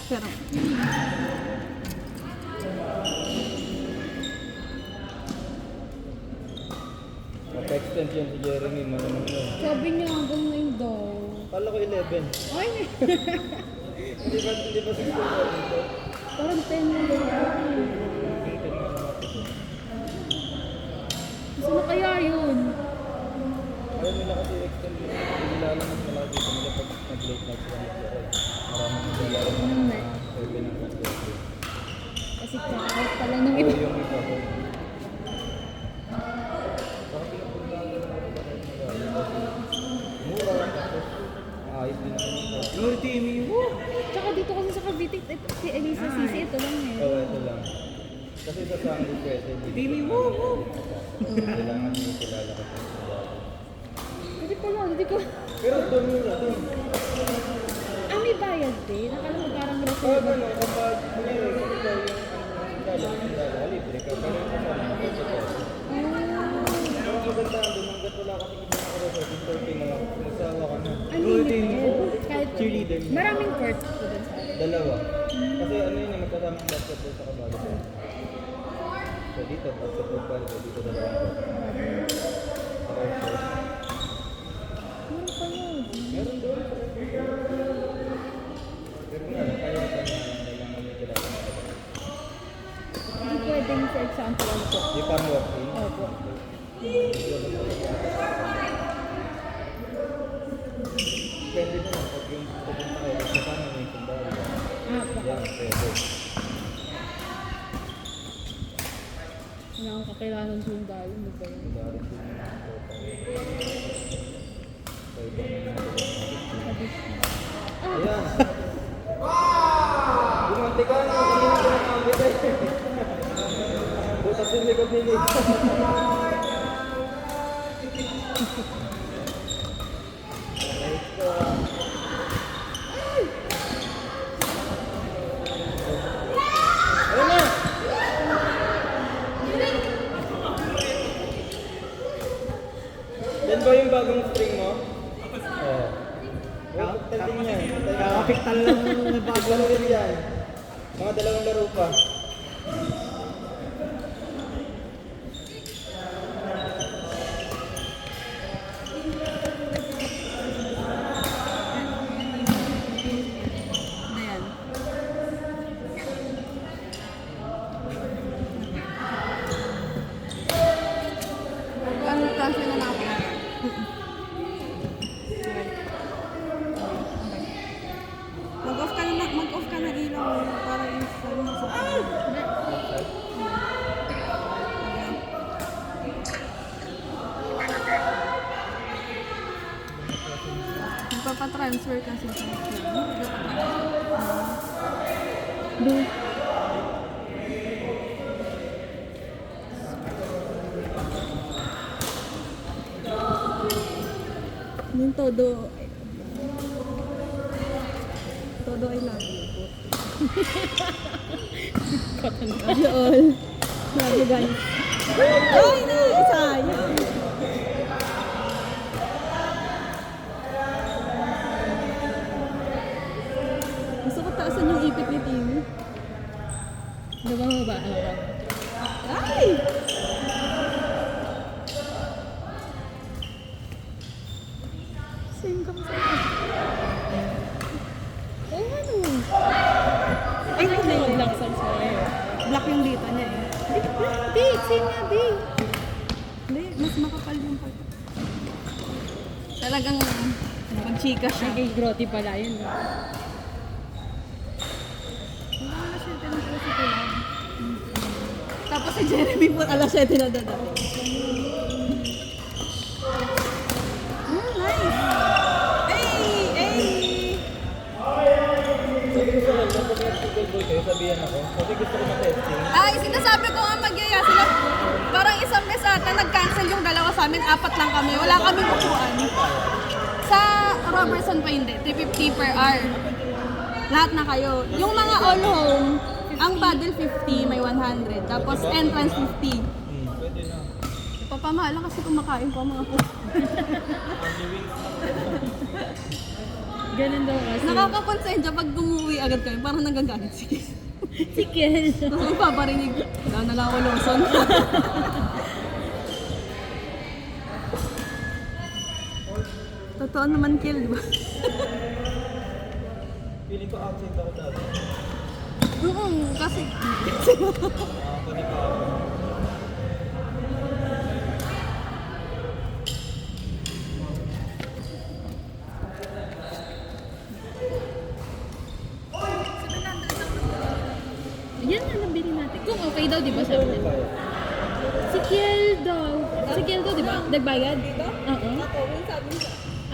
Pero, Naka-extend yan si Jeremy, malamang na. sabi niya hanggang 9 daw. Kala ko 11. Ay, Hindi ba 6 dito? parang 10 na daw. Gusto na kaya yun? Ayaw nila kasi extend yun. Hindi nila alam mas malaki dito nila pag nag-late night sila maglaro. Maraming naglalaro ng mga 7 ng class. Kasi check-out pa lang ng Oo, iba. yung iba ko. Bakit pinapuntahan nila na ito kahit mag-aaral? Mura. Tapos, ayos din naman yung Glory Timmy! Woo! Tsaka dito kasi sa Cavite, ito, si Elisa Sisi, ito lang eh. Oo, ito lang. Kasi sa Sandy pwede. Timmy! Woo! Kailangan nyo kilala kasi sa bago. Hindi pala, hindi ko. Pero doon muna, doon. Ah, may bayad din. Nakala mo parang Pag reserve. ano, kapag kunyari, kapag daw yung dala, libre ka, pero yung kasama mo, pwede ka. Pero ang magandaan doon, hanggat wala ka tingin na ako sa 30 na lang, magsawa ka na. Unlimited. Kahit Cheerleader. maraming courts po dun sa akin. Dalawa. Kasi ano yun, magkasamang basketball sa volleyball. So dito, basketball volleyball, dito dalawang court. Ako short. Meron pa yun. Meron doon. Pero nga lang, kaya pa na kailangan may kilala na ka. Hindi pwedeng, for example, ano po. Di pa mo walk-in? Opo. Depende naman pag yung pupunta kayo, kasama mo yung sundalo. Ah, po. Yan, pwede. Wala akong kakilala ng sundalo. Ano ba yun? Sundalo din yung mga tropa. Sa ibang mga Ayan! Bumanti ka na! Kanina ko nakakabit eh! Butas yung likod ni Nick. Ayun na! Yan ba yung bagong string mo? Oo. Taling yan. Kakapiktal lang na bago. Ano rin yan? Mga dalawang laro pa. Ano yan? Ano klase na natin? Mag-off ka na, mag-off ka na ilaw para i-sell mo sa Magpapatransfer kasi sa Doon. Yung todo. Todo ay love you. Love you all. Love you guys. Ay, na! Sayang. Gusto ko taasan yung ipit ni Timmy. Nabababa ako. Ay! Same kami sa Oh, ano? Ay, hindi. Black songs mo eh. Black yung dito niya eh. Di, same nga, di. Hindi, mas makapal yung pag... Talagang mag-chika siya. Ay, kay Grotty pala yun. Wala na siya, tinang pala si Kuya. Tapos si Jeremy po, alas 7 na dadating. Nice! Hey! Hey! Sabi ko sa kanila, pag nag-football kayo, sabihan ako. Kasi gusto ko na-testing. Ay, sinasabi ko nga magyaya sila. Parang isang mes ata, nag-cancel yung dalawa sa amin, 4 lang kami. Wala kaming upuan. Sa Robertson pa hindi, 350 per hour. Lahat na kayo. Yung mga all home, ang paddle 50, may 100. Tapos entrance 50. Pwede na. Papamahal lang kasi kumakain pa mga po. Only wings. Ganun daw kasi. Nakakakonsensya pag gumuwi agad kami, parang nagagalit si Kiel. Si Kiel. Tapos magpaparinig, wala na lang ako Lawson. Totoo naman Kiel, di ba? Feeling ko absent ako dati. Kasi Kunin ko ako. Yan na nabili natin. Kung okay daw, di ba sabi nila? Si Kiel daw. Si Kiel daw, di ba? Nagbayad? Oo. Ah, Konti sabi.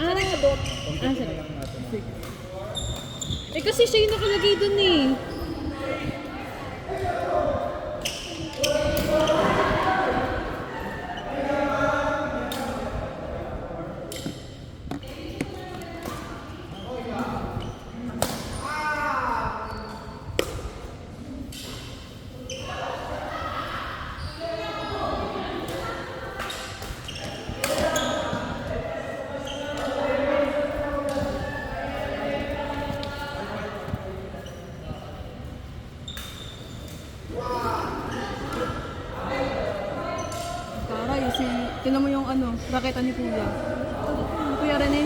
na lang natin. Eh kasi siya yung nakalagay dun eh. Taray, tinan mo yung raketa ni Kuya. Kuya Rene.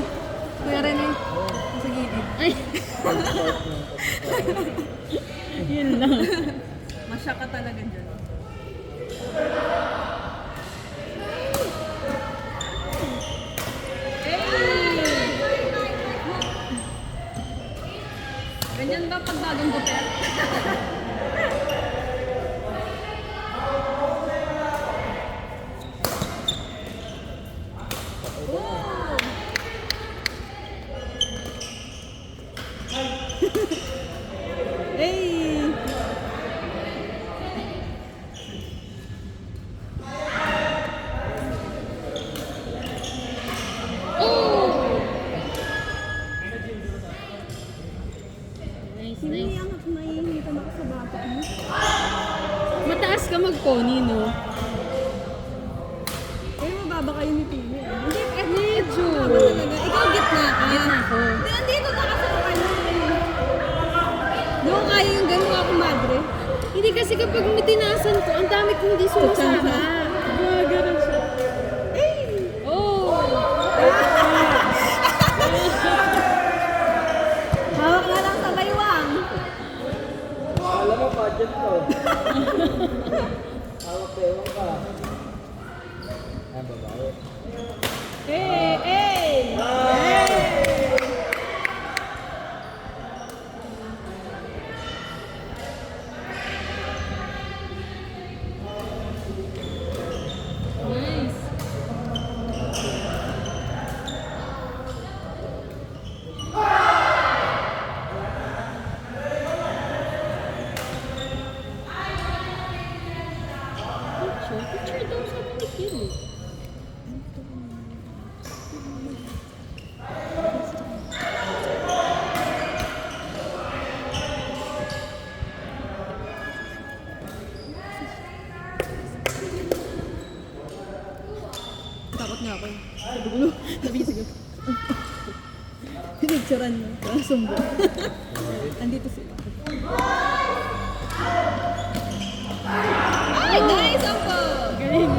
Kuya Rene. Sa gilid. Ay, yun lang. Masya ka talaga dyan. Ganyan ba pag bagong gupit? Hey! Nice, Hindi nice. ang naiinitan ako sa bata mo. Mataas ka mag-pony, no? Eh, mababa kayo ni Pino. Hindi, Medyo. mababa talaga. Ikaw gitna ka. Gitna ako. Hindi, andito na kasi ang Hindi ko kaya yung gano'n ako, madre. Hindi kasi kapag mitinasan ko, ang dami kong hindi sumasama. Ganun siya. Oh! Hawak na lang sa baywang. Alam mo, budget to. Hawak ka, ewan ka. Ayan, babae. Hey! Hey! Nice. Picture daw sa mga Kiel eh. Takot nga ako. Sabi ko, sabi niya sige. Pinicturean mo. Parang sumbo. Andito sila. Ay, nice ako! Galing.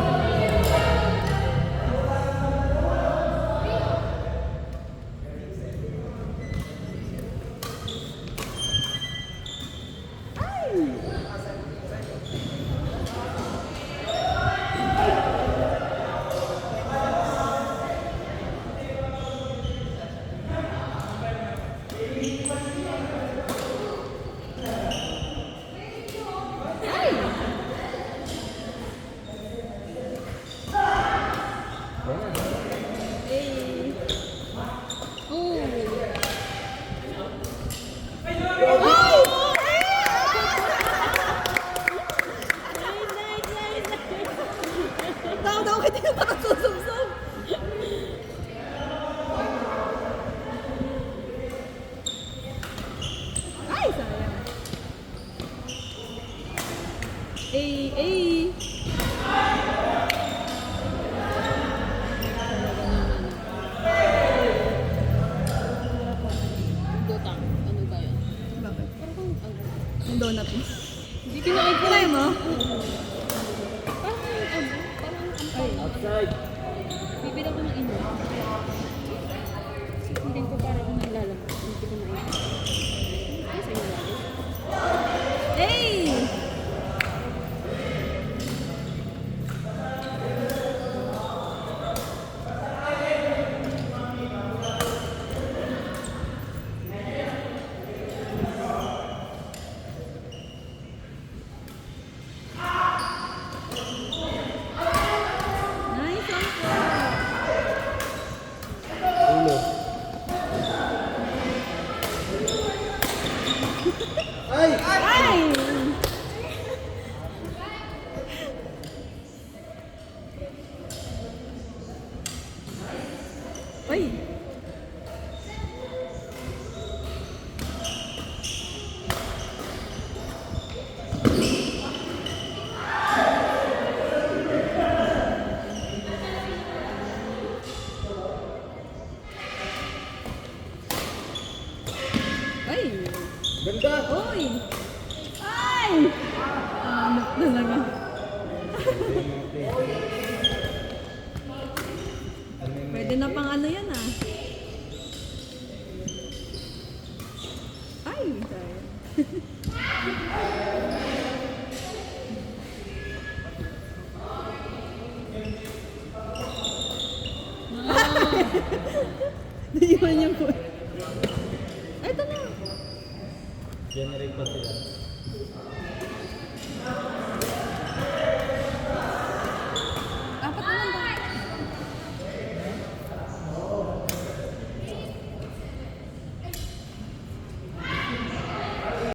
Hey! Oh! Tawag daw kita yung parang susumsum. Ay, sayang. Ay! Yung donut mo. Hindi kinain ko. Kinain mo? Parang Outside. bibili ako ng ino. Hindi ko parang nalalamang. Hindi ko na ito. Ay, sa'yo lagi. Hey! Nice one. Ulo. Ay! Ay! Ay! Ay! Ganda! Uy! Ay! Ano talaga? Pwede na pang ano yan ah. Ay! Sayang. Naiwan niya po. Ay, ito na. Generate pa sila.